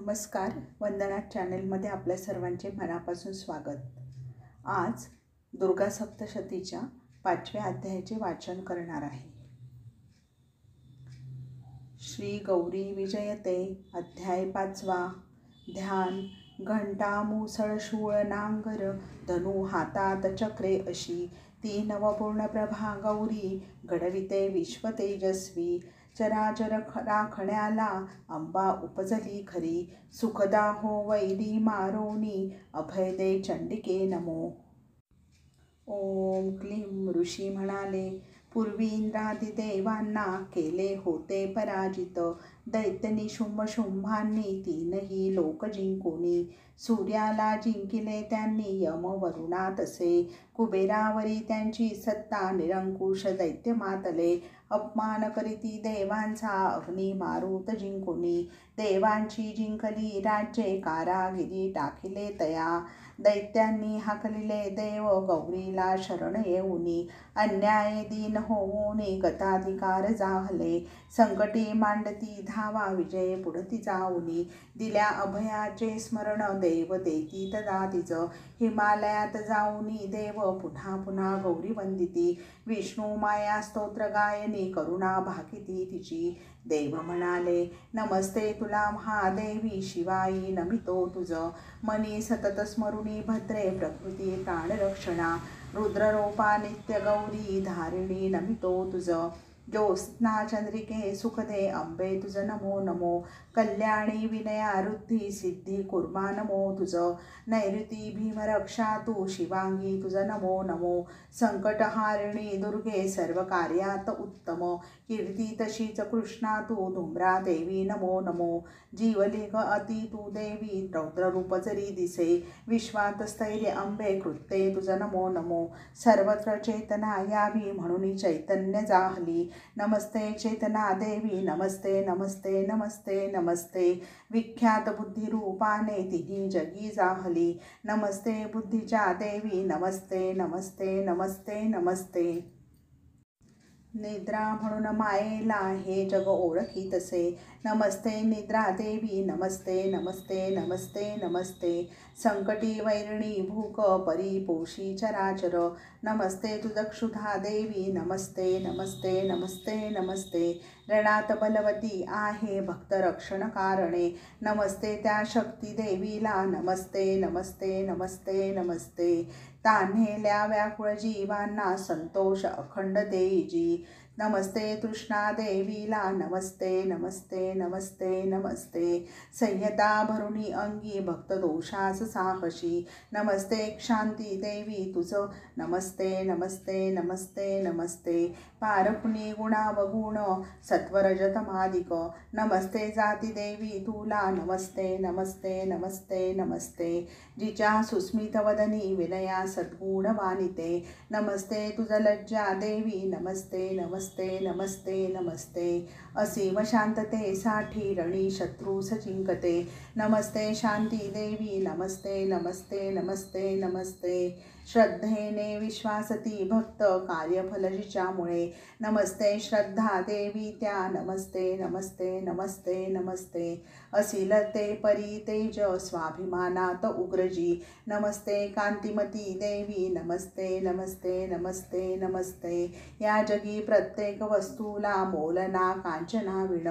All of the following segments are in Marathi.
नमस्कार. वंदना चॅनलमध्ये आपल्या सर्वांचे मनापासून स्वागत. आज दुर्गा सप्तशतीच्या 5व्या अध्यायाचे वाचन करणार आहे. श्री गौरी विजयते. अध्याय 5. ध्यान. घंटा मुसळ शूळ नांगर, धनु हातात चक्रे अशी, ती नवपूर्ण प्रभा गौरी, घडविते विश्व तेजस्वी. चराचर राखण्याला अंबा उपजली खरी, सुखदा हो वैरी मारोनी, अभय दे चंडिके नमो. ओम क्लीं. ऋषी म्हणाले, पूर्वी इंद्रादी देवांना केले होते पराजित, दैत्य शुंभांनी तीनही लोक जिंकुनी. सूर्याला जिंकिले त्यांनी यम वरुणा तसे, कुबेरावरी त्यांची सत्ता निरंकुश दैत्य मातले. अपमान करीती देवांचा अग्नी मारुत जिंकुनी, देवांची जिंकली राज्ये कारागिरी टाकिले तया. दैत्यांनी हाकलिले देव गौरीला शरण येऊनी, अन्याय दीन होऊनी गताधिकार जाहले. संकटी मांडती धावा विजय पुढती जाऊनी, दिल्या अभयाचे स्मरण देव देती तदा तिच. हिमालयात जाऊनी देव पुन्हा पुन्हा गौरी वंदिती, विष्णू माया स्तोत्र गायनी करुणा भाकिती तिची. देव म्हणाले, नमस्ते तुला महादेवी शिवाई, नमितो तुझ. मनी सतत स्मरुनी भद्रे प्रकृती प्राणरक्षणा, रुद्ररूपा नित्य गौरी धारिणी, नमितो तुझ. ज्योत्स्ना चंद्रिके सुखदे अंबे तुझ नमो नमो. कल्याणी विनया रुद्धी सिद्धी कुर्मा नमो तुझ. नैऋती भीमरक्षा तू शिवांगी तुझ नमो नमो. संकटहारिणी दुर्गे सर्व कार्यात उत्तम, कीर्ती तशीच कृष्णा तू धूम्रा देवी नमो नमो. जीवलिंग अति तू देवी रौद्ररूप जरी दिसे, विश्वात स्थैर्य अंबे कृत्ये तुझ नमो नमो. सर्वत्र चेतना यावी म्हणून चैतन्य जाहली, नमस्ते चेतना देवी नमस्ते नमस्ते नमस्ते नमस्ते. विख्यात बुद्धिरूपाने तिही जगी जाहली, नमस्ते बुद्धीच्या देवी नमस्ते नमस्ते नमस्ते नमस्ते. निद्रा म्हणून मायेला हे जग ओळखी तसे, नमस्ते निद्रा देवी नमस्ते नमस्ते नमस्ते नमस्ते. संकटी वैरिणी भूक परिपोषी चराचर, नमस्ते तुझ क्षुधा देवी नमस्ते नमस्ते नमस्ते नमस्ते. रणात बलवती आहे भक्त रक्षण कारणे, नमस्ते त्या शक्ती देवीला नमस्ते नमस्ते नमस्ते नमस्ते. तान्हेल्या व्याकुळ जीवांना संतोष अखंड देजी, नमस्ते तृष्णा देवीला नमस्ते नमस्ते नमस्ते नमस्ते. संयता भरुणी अंगी भक्त दोषास साहशी, नमस्ते क्षांती देवी तुझ नमस्ते नमस्ते नमस्ते नमस्ते. पारखुनी गुणावगुण सत्वरजतमादिक, नमस्ते जाती देवी तुला नमस्ते नमस्ते नमस्ते नमस्ते. जिच्या सुस्मित वदनी विनया सद्गुण वानिते, नमस्ते तुझ लज्जा देवी नमस्ते नमस्ते नमस्ते नमस्ते. असीम शांततेसाठी रणी शत्रूस जिंकते, नमस्ते शांती देवी नमस्ते नमस्ते नमस्ते नमस्ते. श्रद्धेने विश्वासती भक्त कार्यफल जिच्यामुळे, नमस्ते श्रद्धा देवी त्या नमस्ते नमस्ते नमस्ते नमस्ते. असीलते परी तेज स्वाभिमानात उग्रजी, नमस्ते कांतिमती देवी नमस्ते नमस्ते नमस्ते नमस्ते. या जगी प्रत्येक वस्तूला मोलना कांचना विण,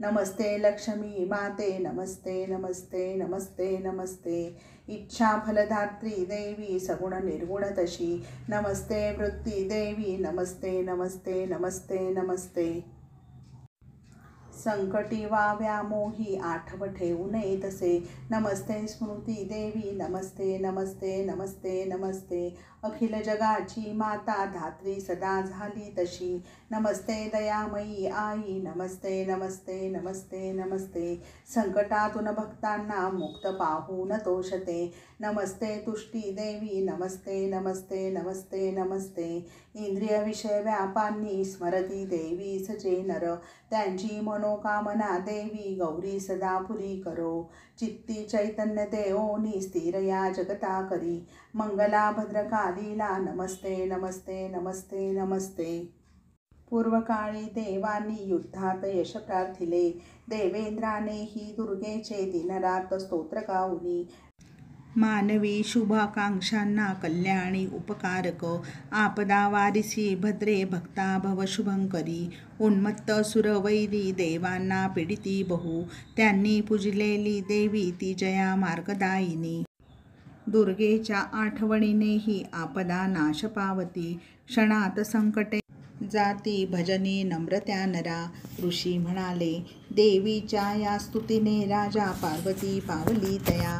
नमस्ते लक्ष्मी माते नमस्ते नमस्ते नमस्ते नमस्ते. इच्छा फलदात्री देवी सगुण निर्गुण तशी, नमस्ते वृत्ती देवी नमस्ते नमस्ते नमस्ते नमस्ते. संकटी वा व्यामोही आठव ठेवू नये तसे, नमस्ते स्मृती देवी नमस्ते नमस्ते नमस्ते नमस्ते. अखिल जगाची माता धात्री सदा झाली तशी, नमस्ते दयामयी आई नमस्ते नमस्ते नमस्ते नमस्ते. संकटातून भक्तांना मुक्त पाहून तोषते, नमस्ते तुष्टी देवी नमस्ते नमस्ते नमस्ते नमस्ते. इंद्रिय विषय व्यापांनी स्मरती देवी सजे नर, त्यांची मनोकामना देवी गौरी सदा पुरी करो. चित्ती चैतन्य देवोनी स्थिर या जगता करी, मंगला भद्रकालीला नमस्ते नमस्ते नमस्ते नमस्ते. पूर्वकाळी देवांनी युद्धात यश प्रार्थिले. देवेंद्रानेही दुर्गेचे दिनरात स्तोत्र गाऊनी. मानवी शुभाकांक्षांना कल्याणी उपकारक. आपदा वारिसी भद्रे भक्ता भव शुभंकरी. उन्मत्त सुरवैरी देवांना पीडिती बहु. त्यांनी पूजलेली देवी ती जया मार्गदायिनी. दुर्गेच्या आठवणीनेही आपदा नाश पावती. क्षणात संकटे जाती भजनी नम्रत्या नरा. ऋषी म्हणाले, देवीच्या या स्तुतीने राजा पार्वती पावली तया.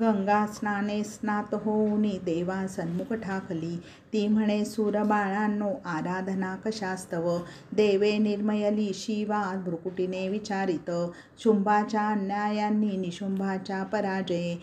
गंगा स्नाने स्नात होऊनी देवा सन्मुख ठाकली. ती म्हणे, सूरबाळांनो आराधना कशास्तव. देवे निर्मयली शिवा भ्रुकुटीने विचारित. शुंभाच्या अन्यायांनी निशुंभाच्या पराजये.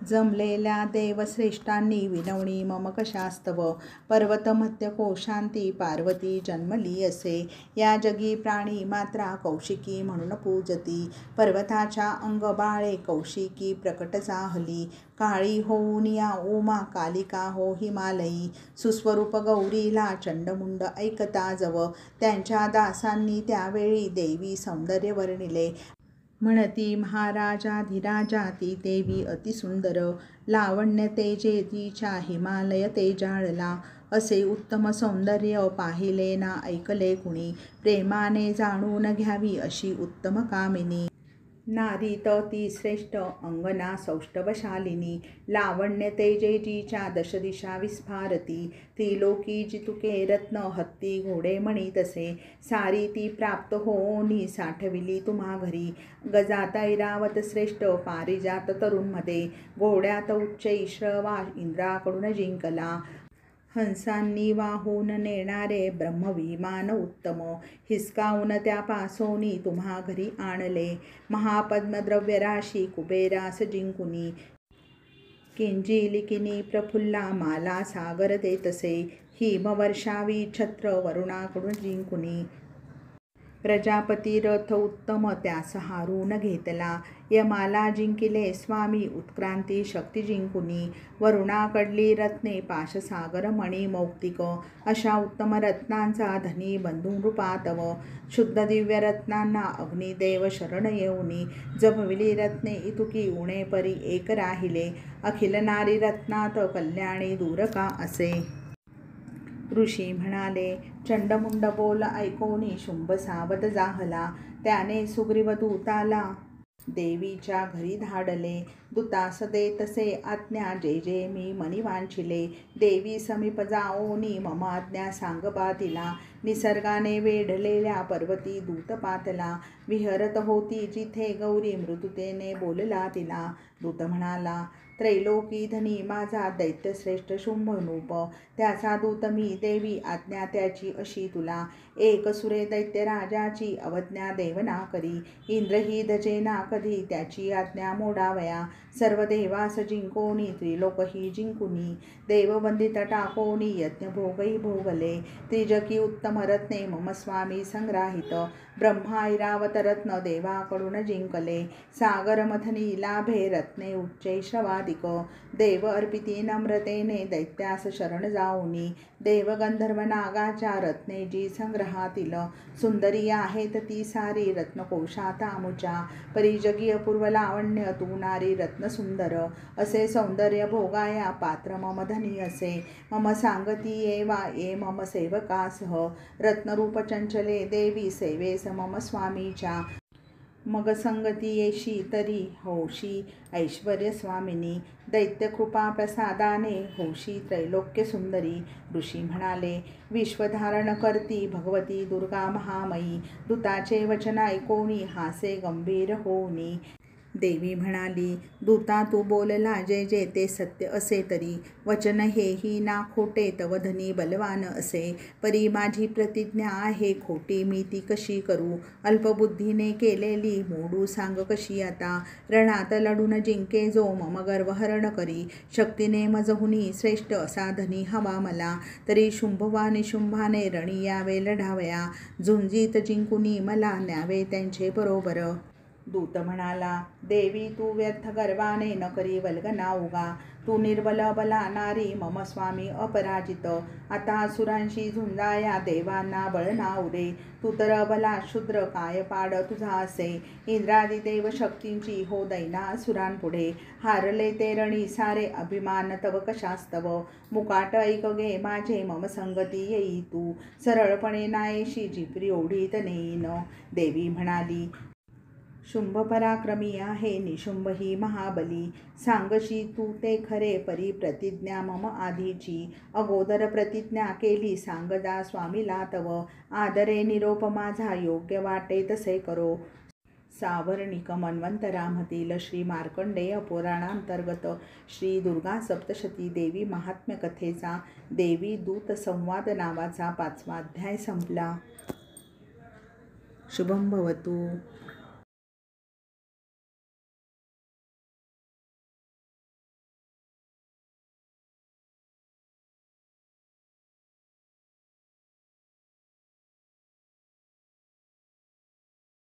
जमलेल्या देवश्रेष्ठांनी विनवणी मम कशास्तव. पर्वत मध्य कोशांती पार्वती जन्मली असे. या जगी प्राणी मात्रा कौशिकी म्हणून पूजती. पर्वताच्या अंगबाळे कौशिकी प्रकट जाहली. काळी होऊन या उमा कालिका हो हिमालयी. सुस्वरूप गौरीला चंडमुंड ऐकता जव. त्यांच्या दासांनी त्यावेळी देवी सौंदर्य वर्णिले. म्हणती महाराजाधिराजा ती देवी अतिसुंदर. लावण्य तेजे तिच्या हिमालय तेजाळला. असे उत्तम सौंदर्य पाहिले ना ऐकले कुणी. प्रेमाने जाणून घ्यावी अशी उत्तम कामिनी. नारीत ती श्रेष्ठ अंगना सौष्ठवशालिनी. लावण्य तेजेजीच्या दशदिशा विस्फारती. त्रिलोकी जितुके रत्न हत्ती घोडे मणी तसे. सारी ती प्राप्त होऊनी साठविली तुम्हा घरी. गजात ऐरावत श्रेष्ठ पारिजात तरुणमध्ये. घोड्यात उच्च श्रवा इंद्राकडून जिंकला. हंसांनी वाहून नेणारे ब्रह्मविमान उत्तम. हिसकावून त्यापासोनी तुम्हा घरी आणले. महापद्मद्रव्यराशी कुबेरास जिंकुनी. किंजिलिकिनी प्रफुल्ला माला सागर देतसे. हिमवर्षावी छत्र वरुणाकडून जिंकुनी. प्रजापती रथ उत्तम त्यास हारून घेतला. यमाला जिंकिले स्वामी उत्क्रांती शक्ती जिंकुनी. वरुणाकडली रत्ने पाशसागर मणी मौक्तिक. अशा उत्तम रत्नांचा धनी बंधुरूपा तव. शुद्ध दिव्य रत्नांना अग्निदेव शरण येऊनी. जपविली रत्ने इतुकी उणे परी एक राहिले. अखिल नारी रत्नात कल्याणी दूर का असे. ऋषी म्हणाले, चंडमुंड बोल ऐकोनी शुंभ सावध जाहला. त्याने सुग्रीव दूताला देवीच्या घरी धाडले. दूतास देतसे आज्ञा जे जे मी मनी वांछिले. देवी समीप जाओनी मम आज्ञा सांग बा तिला. निसर्गाने वेढलेल्या पर्वती दूत पातला. विहरत होती जिथे गौरी मृदुतेने बोलला तिला. दूत म्हणाला, त्रैलोकी धनी माझा दैत्यश्रेष्ठ शुंभनूप. त्याचा दूत मी देवी आज्ञा त्याची अशी तुला. एक सुरे दैत्य राजाची अवज्ञा देवना करी. इंद्रही दजेना कधी त्याची आज्ञा मोडावया. सर्व देवास जिंकोनी त्रिलोकही जिंकुनी. देववंदित टाकोनी यज्ञभोगही भोगले. त्रिजकी उत्तम रत्ने मम स्वामी संग्राहित. ब्रह्मा ऐरावत रत्न देवाकडून जिंकले. सागर मथनी लाभे रत्ने उच्चे श्रवादिक. देव अर्पिती नम्रतेने दैत्यास शरण जाऊनी. देव गंधर्व नागाच्या रत्ने जी संग्रहातील. सुंदरी आहेत ती सारी रत्नकोशात आमुच्या. परिजगी अपूर्व लावण्य तू नारी रत्न सुंदर. असे सौंदर्य भोगाया पात्र मम धनी असे. मम सांगती येवा ये मम सेवकासह. रत्नरूप चंचले देवी सेवेस मम स्वामीच्या. मग संगती येशी तरी होशी ऐश्वर्य स्वामिनी. दैत्यकृपा प्रसादाने होशी त्रैलोक्य सुंदरी. ऋषी म्हणाले, विश्वधारण करती भगवती दुर्गा महामयी. दूताचे वचन ऐकोनी हासे गंभीर होऊनी. देवी म्हणाली, दूता तू बोलला जे जे ते सत्य असे तरी. वचन हेही ना खोटे तव धनी बलवान असे. परी माझी प्रतिज्ञा आहे खोटी मी ती कशी करू. अल्पबुद्धीने केलेली मोडू सांग कशी आता. रणात लढून जिंके जो मम गर्व हरण करी. शक्तीने मजहुनी श्रेष्ठ असा धनी हवा मला. तरी शुंभवा निशुंभाने रणी यावे लढावया. झुंजीत जिंकुनी मला न्यावे त्यांचे बरोबर. दूत म्हणाला, देवी तू व्यर्थ गर्वाने न करी वल्गना उगा. तू निर्बल बला नारी मम स्वामी अपराजित. आता असुरांशी झुंजाया देवांना बळ ना उरे. तू तर अबला शूद्र काय पाड तुझा असे. इंद्रादी देव शक्तींची हो दैना असुरांपुढे. हारले ते रणी सारे अभिमान तव कशास्तव. मुकाट ऐक गे माझे मम संगती येई तू. सरळपणे नायेशी जिपरी ओढीत नेईन. देवी म्हणाली, शुंभ पराक्रमी आहे निशुंभ ही महाबली. सांगशी तू ते खरे परी प्रतिज्ञा मम आधीची. अगोदर प्रतिज्ञा केली सांगदा स्वामीला तव. आदरे निरोप माझा योग्य वाटे तसे करो. सावर्णिक मन्वंतरामधील श्री मार्कंडेय पुराणांतर्गत श्री दुर्गा सप्तशती देवी महात्म्य कथेचा देवी दूत संवाद नावाचा 5वा अध्याय संपला. शुभं भवतु.